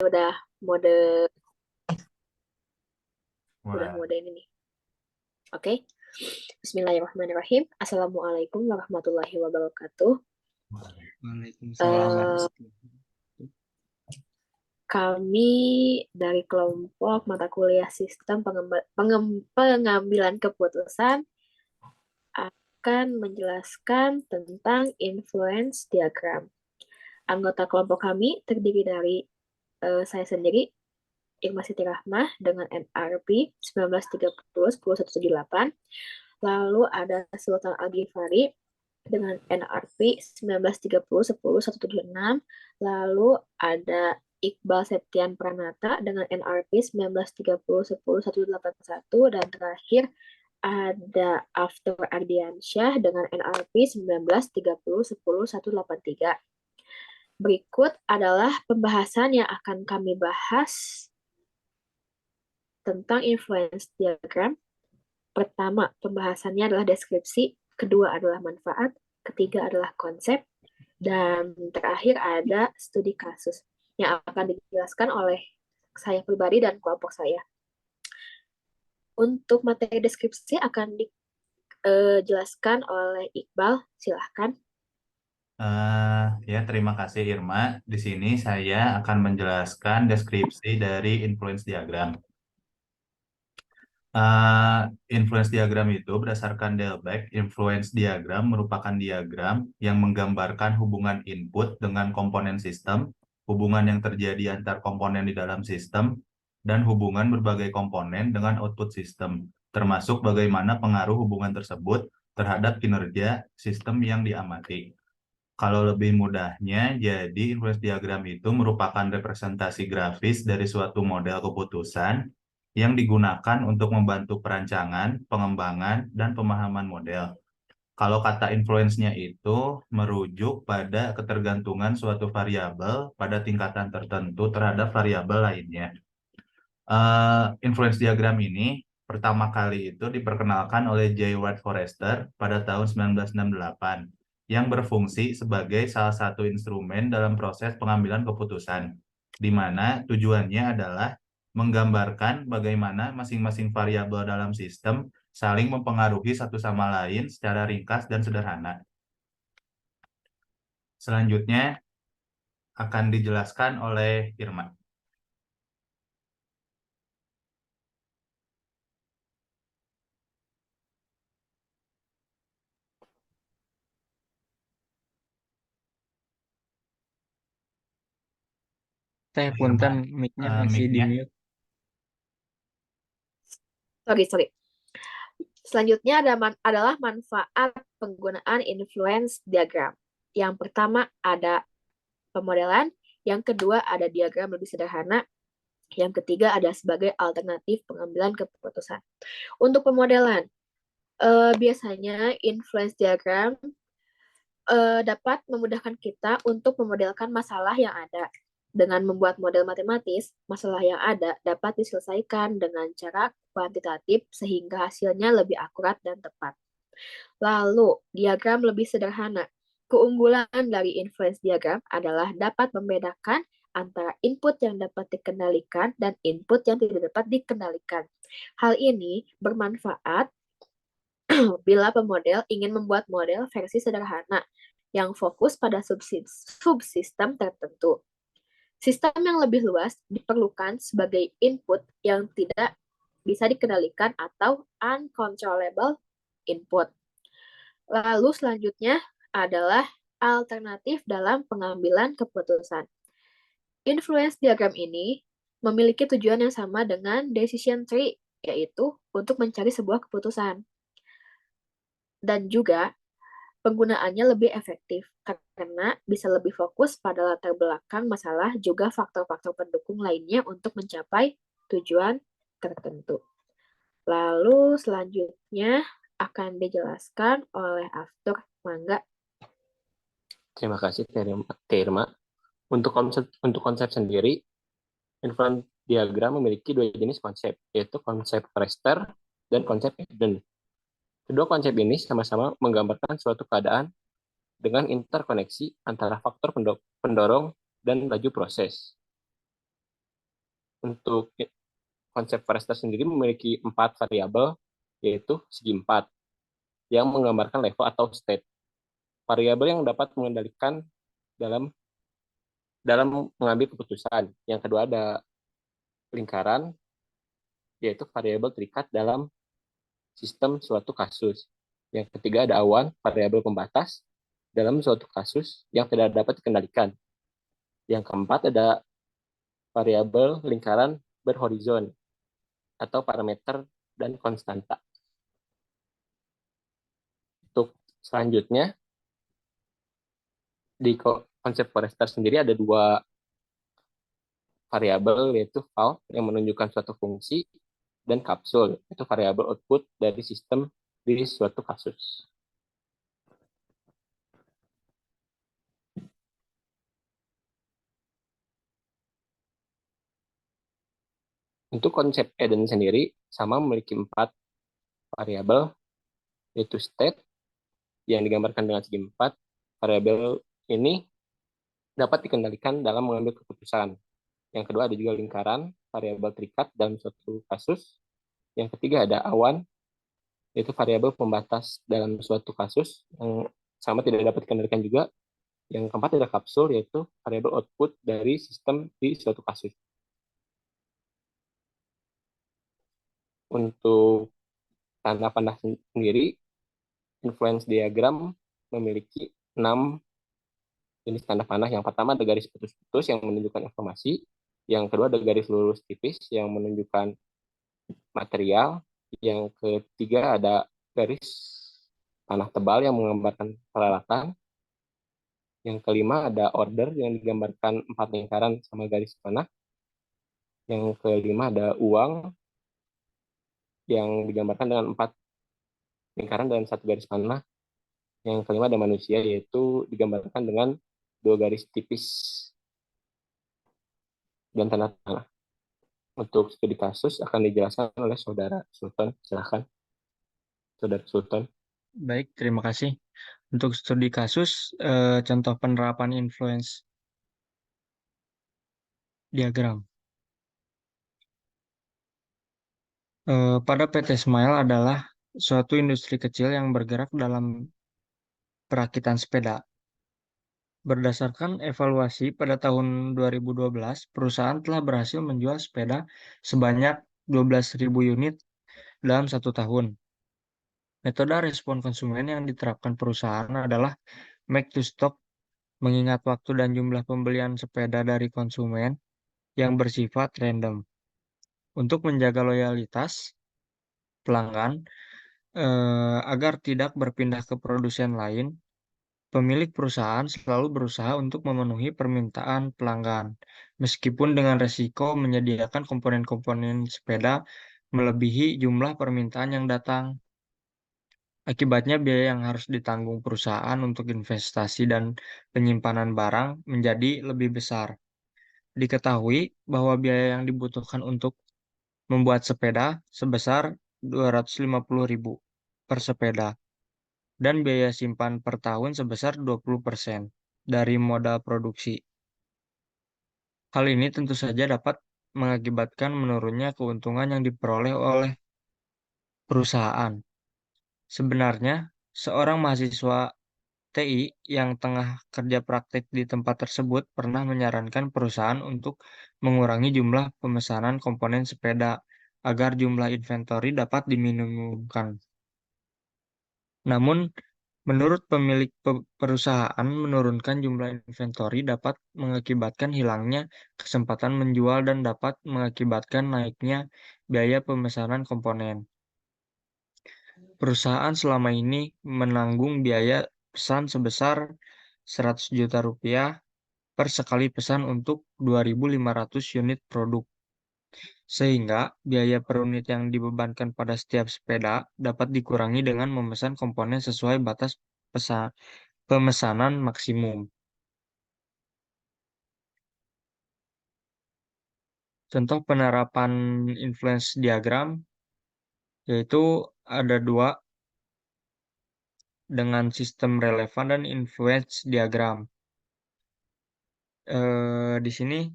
udah mode Mulai. ini nih. Oke. Bismillahirrahmanirrahim. Assalamualaikum warahmatullahi wabarakatuh. Waalaikumsalam warahmatullahi wabarakatuh. Kami dari kelompok mata kuliah sistem pengambilan keputusan akan menjelaskan tentang influence diagram. Anggota kelompok kami terdiri dari saya sendiri, Irma Siti Rahmah dengan NRP 1930-10178. Lalu ada Sultan Al-Ghifari dengan NRP 1930-10176. Lalu ada Iqbal Septian Pranata dengan NRP 1930-10181. Dan terakhir ada After Ardiansyah dengan NRP 1930-10183. Berikut adalah pembahasan yang akan kami bahas tentang influence diagram. Pertama, pembahasannya adalah deskripsi, kedua adalah manfaat, ketiga adalah konsep, dan terakhir ada studi kasus yang akan dijelaskan oleh saya pribadi dan kelompok saya. Untuk materi deskripsi akan dijelaskan oleh Iqbal, silahkan. Ya, terima kasih Irma. Di sini saya akan menjelaskan deskripsi dari influence diagram. Influence diagram itu berdasarkan Delbecq, influence diagram merupakan diagram yang menggambarkan hubungan input dengan komponen sistem, hubungan yang terjadi antar komponen di dalam sistem, dan hubungan berbagai komponen dengan output sistem, termasuk bagaimana pengaruh hubungan tersebut terhadap kinerja sistem yang diamati. Kalau lebih mudahnya, jadi influence diagram itu merupakan representasi grafis dari suatu model keputusan yang digunakan untuk membantu perancangan, pengembangan, dan pemahaman model. Kalau kata influence-nya itu merujuk pada ketergantungan suatu variabel pada tingkatan tertentu terhadap variabel lainnya. Influence diagram ini pertama kali itu diperkenalkan oleh J. Wright Forrester pada tahun 1968 yang berfungsi sebagai salah satu instrumen dalam proses pengambilan keputusan, di mana tujuannya adalah menggambarkan bagaimana masing-masing variabel dalam sistem saling mempengaruhi satu sama lain secara ringkas dan sederhana. Selanjutnya akan dijelaskan oleh Irma. Saya punten mic-nya masih di Mic-nya. mute. Sorry. Selanjutnya adalah manfaat penggunaan influence diagram. Yang pertama ada pemodelan, yang kedua ada diagram lebih sederhana, yang ketiga ada sebagai alternatif pengambilan keputusan. Untuk pemodelan, biasanya influence diagram dapat memudahkan kita untuk memodelkan masalah yang ada. Dengan membuat model matematis, masalah yang ada dapat diselesaikan dengan cara kuantitatif sehingga hasilnya lebih akurat dan tepat. Lalu, diagram lebih sederhana. Keunggulan dari influence diagram adalah dapat membedakan antara input yang dapat dikendalikan dan input yang tidak dapat dikendalikan. Hal ini bermanfaat bila pemodel ingin membuat model versi sederhana yang fokus pada subsistem tertentu. Sistem yang lebih luas diperlukan sebagai input yang tidak bisa dikendalikan atau uncontrollable input. Lalu selanjutnya adalah alternatif dalam pengambilan keputusan. Influence diagram ini memiliki tujuan yang sama dengan decision tree, yaitu untuk mencari sebuah keputusan. Dan juga penggunaannya lebih efektif karena bisa lebih fokus pada latar belakang masalah juga faktor-faktor pendukung lainnya untuk mencapai tujuan tertentu. Lalu selanjutnya akan dijelaskan oleh Aftur. Mangga. Terima kasih Irma. Untuk konsep sendiri, influence diagram memiliki dua jenis konsep, yaitu konsep Forrester dan konsep Eden. Kedua konsep ini sama-sama menggambarkan suatu keadaan dengan interkoneksi antara faktor pendorong dan laju proses. Untuk konsep Forrester sendiri memiliki 4 variabel, yaitu segi 4, yang menggambarkan level atau state. Variabel yang dapat mengendalikan dalam mengambil keputusan. Yang kedua ada lingkaran, yaitu variabel terikat dalam sistem suatu kasus. Yang ketiga ada awan, variabel pembatas dalam suatu kasus yang tidak dapat dikendalikan. Yang keempat ada variabel lingkaran berhorizon atau parameter dan konstanta. Untuk selanjutnya, di konsep Forrester sendiri ada 2 variabel, yaitu valve yang menunjukkan suatu fungsi dan kapsul, itu variabel output dari sistem di suatu kasus. Untuk konsep Eden sendiri sama memiliki 4 variabel, yaitu state yang digambarkan dengan segi 4. Variabel ini dapat dikendalikan dalam mengambil keputusan. Yang kedua ada juga lingkaran, variabel terikat dalam suatu kasus. Yang ketiga ada awan, yaitu variabel pembatas dalam suatu kasus yang sama tidak dapat dikendalikan juga. Yang keempat ada kapsul, yaitu variabel output dari sistem di suatu kasus. Untuk tanda panah sendiri, influence diagram memiliki 6 jenis tanda panah. Yang pertama ada garis putus-putus yang menunjukkan informasi. Yang kedua ada garis lurus tipis yang menunjukkan material. Yang ketiga ada garis panah tebal yang menggambarkan peralatan. Yang kelima ada order yang digambarkan 4 lingkaran sama garis panah. Yang kelima ada uang yang digambarkan dengan 4 lingkaran dan 1 garis panah. Yang kelima ada manusia, yaitu digambarkan dengan 2 garis tipis dan tanda panah. Untuk studi kasus akan dijelaskan oleh Saudara Sultan. Silakan, Saudara Sultan. Baik, terima kasih. Untuk studi kasus, contoh penerapan influence diagram. Pada PT Smile adalah suatu industri kecil yang bergerak dalam perakitan sepeda. Berdasarkan evaluasi pada tahun 2012, perusahaan telah berhasil menjual sepeda sebanyak 12.000 unit dalam 1 tahun. Metode respon konsumen yang diterapkan perusahaan adalah make to stock, mengingat waktu dan jumlah pembelian sepeda dari konsumen yang bersifat random. Untuk menjaga loyalitas pelanggan, agar tidak berpindah ke produsen lain, pemilik perusahaan selalu berusaha untuk memenuhi permintaan pelanggan, meskipun dengan resiko menyediakan komponen-komponen sepeda melebihi jumlah permintaan yang datang. Akibatnya biaya yang harus ditanggung perusahaan untuk investasi dan penyimpanan barang menjadi lebih besar. Diketahui bahwa biaya yang dibutuhkan untuk membuat sepeda sebesar 250.000 per sepeda, dan biaya simpan per tahun sebesar 20% dari modal produksi. Hal ini tentu saja dapat mengakibatkan menurunnya keuntungan yang diperoleh oleh perusahaan. Sebenarnya, seorang mahasiswa TI yang tengah kerja praktik di tempat tersebut pernah menyarankan perusahaan untuk mengurangi jumlah pemesanan komponen sepeda agar jumlah inventory dapat diminimumkan. Namun, menurut pemilik perusahaan, menurunkan jumlah inventory dapat mengakibatkan hilangnya kesempatan menjual dan dapat mengakibatkan naiknya biaya pemesanan komponen. Perusahaan selama ini menanggung biaya pesan sebesar 100 juta rupiah per sekali pesan untuk 2.500 unit produk. Sehingga biaya per unit yang dibebankan pada setiap sepeda dapat dikurangi dengan memesan komponen sesuai batas pemesanan maksimum. Contoh penerapan influence diagram yaitu ada 2 dengan sistem relevan dan influence diagram. Di sini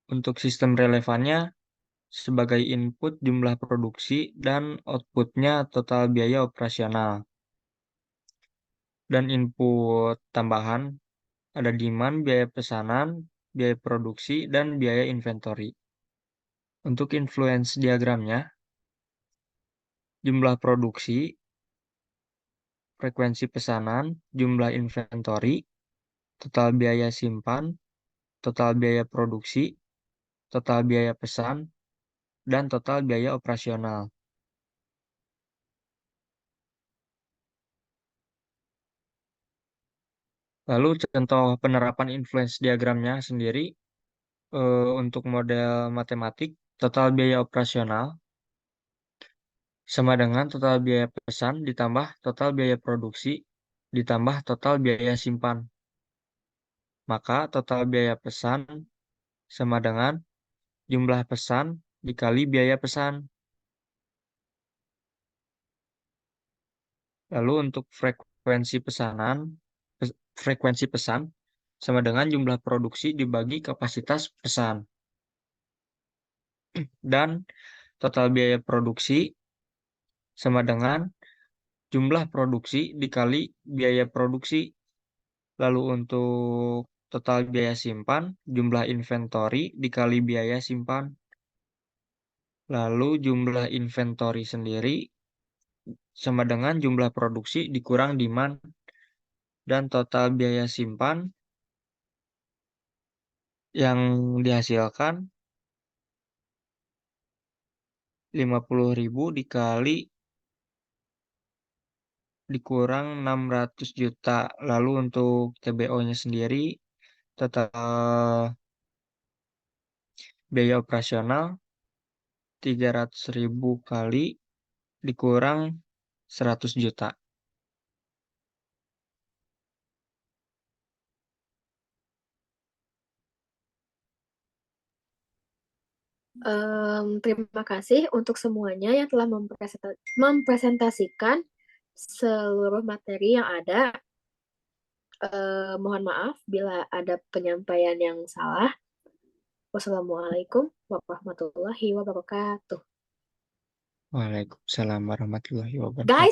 Untuk sistem relevannya sebagai input jumlah produksi dan outputnya total biaya operasional. Dan input tambahan ada demand, biaya pesanan, biaya produksi, dan biaya inventory. Untuk influence diagramnya, jumlah produksi, frekuensi pesanan, jumlah inventory, total biaya simpan, total biaya produksi, total biaya pesan, dan total biaya operasional. Lalu contoh penerapan influence diagramnya sendiri untuk model matematik, total biaya operasional sama dengan total biaya pesan ditambah total biaya produksi ditambah total biaya simpan. Maka total biaya pesan sama dengan jumlah pesan dikali biaya pesan. Lalu untuk frekuensi pesan sama dengan jumlah produksi dibagi kapasitas pesan. Dan total biaya produksi sama dengan jumlah produksi dikali biaya produksi. Lalu untuk total biaya simpan, jumlah inventory dikali biaya simpan. Lalu jumlah inventory sendiri sama dengan jumlah produksi dikurang demand. Dan total biaya simpan yang dihasilkan 50.000 dikali dikurang 600 juta. Lalu untuk TBO-nya sendiri total biaya operasional 300.000 kali dikurang 100 juta. Terima kasih untuk semuanya yang telah mempresentasikan seluruh materi yang ada. Mohon maaf bila ada penyampaian yang salah. Wassalamualaikum warahmatullahi wabarakatuh. Waalaikumsalam warahmatullahi wabarakatuh. Guys,